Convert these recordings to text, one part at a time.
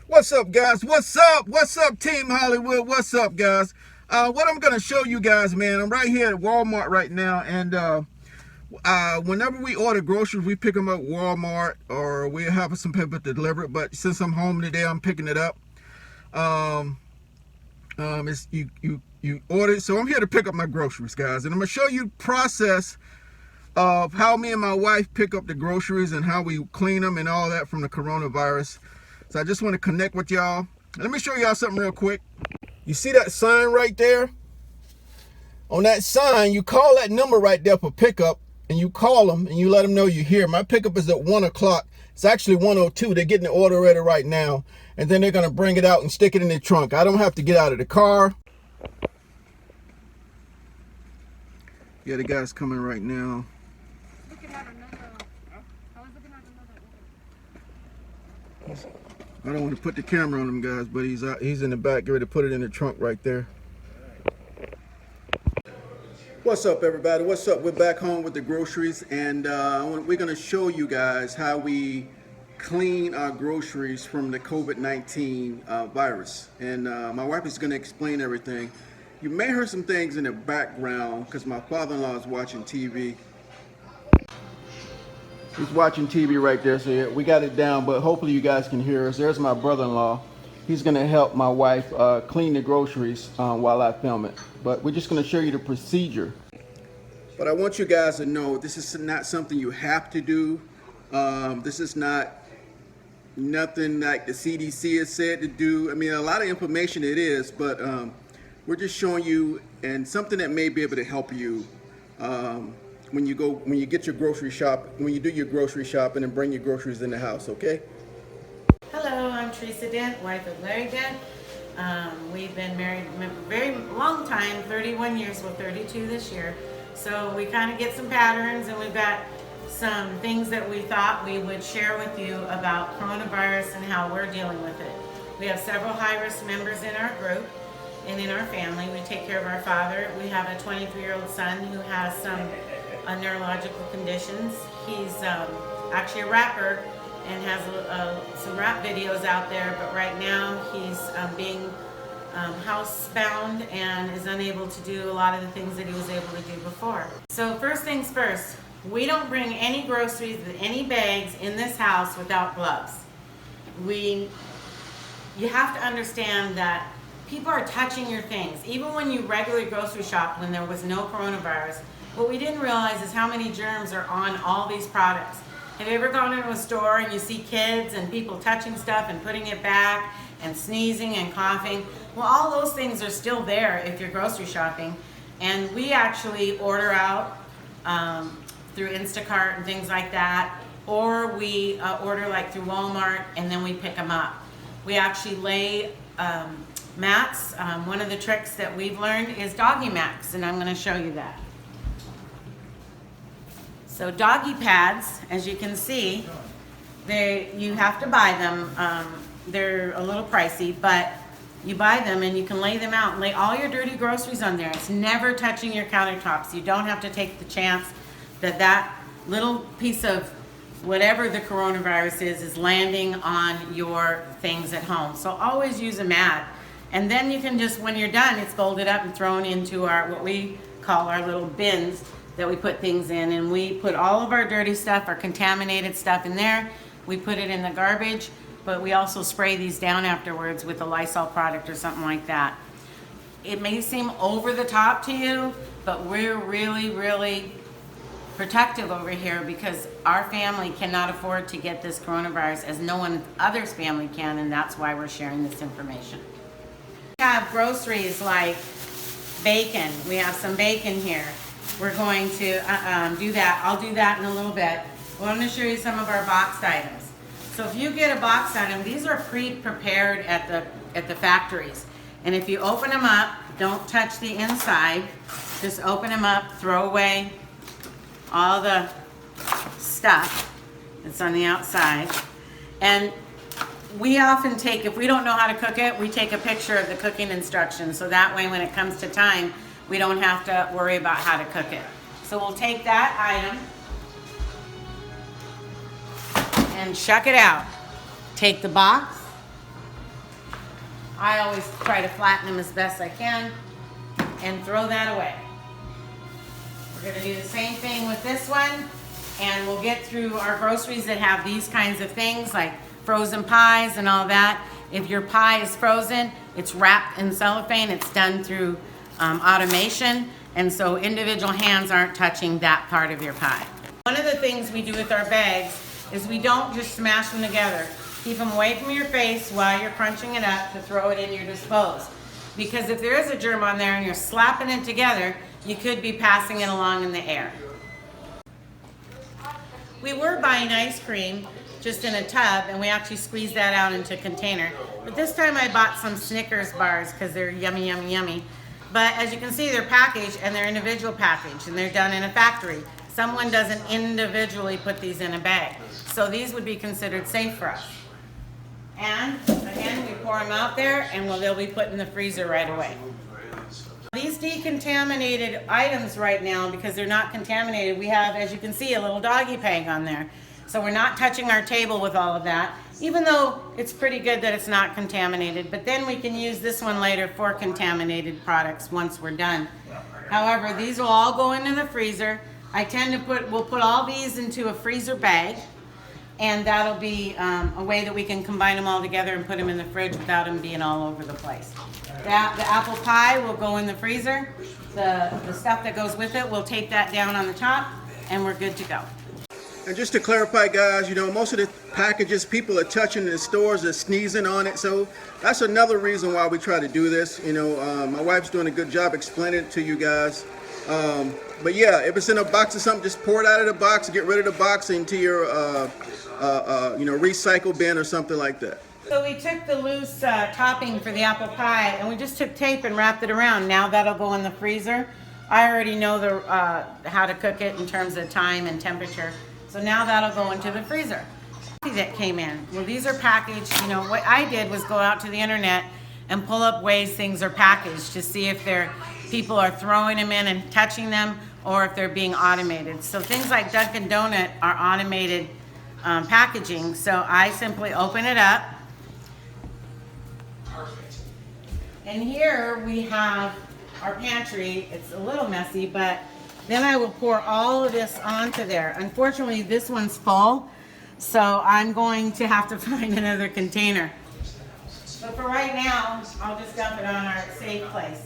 What's up, guys? What's up, Team Hollywood? What's up, guys? What I'm gonna show you guys, man, I'm right here at Walmart right now, and whenever we order groceries, we pick them up at Walmart, or we have some people to deliver it. But since I'm home today, I'm picking it up. It's you order it, so I'm here to pick up my groceries, guys, and I'm gonna show you process of how me and my wife pick up the groceries and how we clean them and all that from the coronavirus. So I just want to connect with y'all. Let me show y'all something real quick. You see that sign right there? On that sign, you call that number right there for pickup, and you call them and you let them know you're here. My pickup is at 1 o'clock. It's actually 1:02. They're getting the order ready right now, and then they're gonna bring it out and stick it in the trunk. I don't have to get out of the car. Yeah, the guy's coming right now. I don't want to put the camera on him, guys, but he's in the back, get ready to put it in the trunk right there. What's up, everybody? What's up? We're back home with the groceries, and we're going to show you guys how we clean our groceries from the COVID-19 virus. And my wife is going to explain everything. You may hear some things in the background because my father-in-law is watching TV. He's watching TV right there, so yeah, we got it down, but hopefully you guys can hear us. There's my brother-in-law. He's gonna help my wife clean the groceries while I film it. But we're just gonna show you the procedure. But I want you guys to know this is not something you have to do. This is not nothing like the CDC has said to do. I mean, a lot of information it is, but we're just showing you and something that may be able to help you when you do your grocery shopping and bring your groceries in the house, okay? Hello, I'm Teresa Dent, wife of Larry Dent. We've been married a very long time, 31 years, well 32 this year. So we kind of get some patterns, and we've got some things that we thought we would share with you about coronavirus and how we're dealing with it. We have several high-risk members in our group and in our family. We take care of our father. We have a 23-year-old son who has some neurological conditions. He's actually a rapper and has some rap videos out there, but right now he's being housebound and is unable to do a lot of the things that he was able to do before. So first things first, we don't bring any groceries with any bags in this house without gloves. You have to understand that people are touching your things. Even when you regularly grocery shop when there was no coronavirus, what we didn't realize is how many germs are on all these products. Have you ever gone into a store and you see kids and people touching stuff and putting it back and sneezing and coughing? Well, all those things are still there if you're grocery shopping. And we actually order out through Instacart and things like that, or we order like through Walmart and then we pick them up. We actually lay mats. One of the tricks that we've learned is doggy mats, and I'm going to show you that. So doggy pads, as you can see, you have to buy them. They're a little pricey, but you buy them and you can lay them out and lay all your dirty groceries on there. It's never touching your countertops. You don't have to take the chance that that little piece of whatever the coronavirus is landing on your things at home. So always use a mat. And then you can just, when you're done, it's folded up and thrown into our, what we call our little bins that we put things in, and we put all of our dirty stuff, our contaminated stuff in there. We put it in the garbage, but we also spray these down afterwards with a Lysol product or something like that. It may seem over the top to you, but we're really, really protective over here because our family cannot afford to get this coronavirus as no one other's family can, and that's why we're sharing this information. We have groceries like bacon. We have some bacon here. We're going to do that. I'll do that in a little bit. I want to show you some of our boxed items. So if you get a boxed item, these are pre-prepared at the factories. And if you open them up, don't touch the inside. Just open them up, throw away all the stuff that's on the outside. And we often take, if we don't know how to cook it, we take a picture of the cooking instructions. So that way when it comes to time, we don't have to worry about how to cook it. So we'll take that item and shuck it out. Take the box. I always try to flatten them as best I can and throw that away. We're gonna do the same thing with this one, and we'll get through our groceries that have these kinds of things like frozen pies and all that. If your pie is frozen, it's wrapped in cellophane, it's done through automation, and so individual hands aren't touching that part of your pie. One of the things we do with our bags is we don't just smash them together. Keep them away from your face while you're crunching it up to throw it in your dispose. Because if there is a germ on there and you're slapping it together, you could be passing it along in the air. We were buying ice cream just in a tub, and we actually squeezed that out into a container. But this time I bought some Snickers bars because they're yummy, yummy, yummy. But as you can see, they're packaged, and they're individual packaged, and they're done in a factory. Someone doesn't individually put these in a bag. So these would be considered safe for us. And again, we pour them out there, and they'll be put in the freezer right away. These decontaminated items right now, because they're not contaminated, we have, as you can see, a little doggy bag on there. So we're not touching our table with all of that, even though it's pretty good that it's not contaminated. But then we can use this one later for contaminated products once we're done. However, these will all go into the freezer. We'll put all these into a freezer bag, and that'll be a way that we can combine them all together and put them in the fridge without them being all over the place. The apple pie will go in the freezer. The stuff that goes with it, we'll tape that down on the top, and we're good to go. And just to clarify, guys, most of the packages people are touching in the stores, are sneezing on it. So that's another reason why we try to do this. My wife's doing a good job explaining it to you guys. But yeah, if it's in a box or something, just pour it out of the box, get rid of the box into your, recycle bin or something like that. So we took the loose topping for the apple pie, and we just took tape and wrapped it around. Now that'll go in the freezer. I already know how to cook it in terms of time and temperature. So now that'll go into the freezer. That came in. Well, these are packaged. What I did was go out to the internet and pull up ways things are packaged to see if people are throwing them in and touching them, or if they're being automated. So things like Dunkin' Donut are automated packaging. So I simply open it up. And here we have our pantry. It's a little messy, but then I will pour all of this onto there. Unfortunately, this one's full, so I'm going to have to find another container. But for right now, I'll just dump it on our safe place.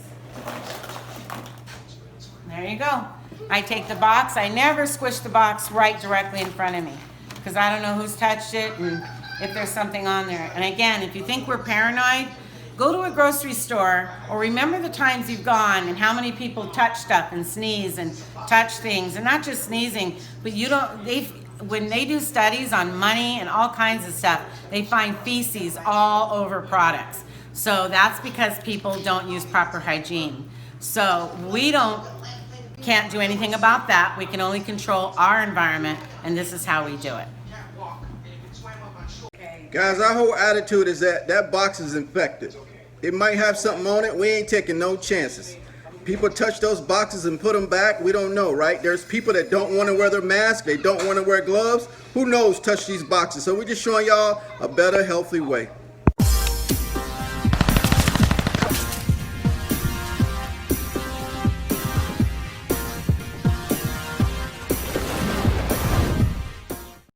There you go. I take the box. I never squish the box right directly in front of me, because I don't know who's touched it and if there's something on there. And again, if you think we're paranoid, go to a grocery store, or remember the times you've gone and how many people touch stuff and sneeze and touch things, and not just sneezing, but when they do studies on money and all kinds of stuff, they find feces all over products. So that's because people don't use proper hygiene. So we can't do anything about that. We can only control our environment, and this is how we do it. Guys, our whole attitude is that box is infected. It might have something on it. We ain't taking no chances. People touch those boxes and put them back. We don't know, right? There's people that don't want to wear their mask. They don't want to wear gloves. Who knows touch these boxes? So we're just showing y'all a better, healthy way.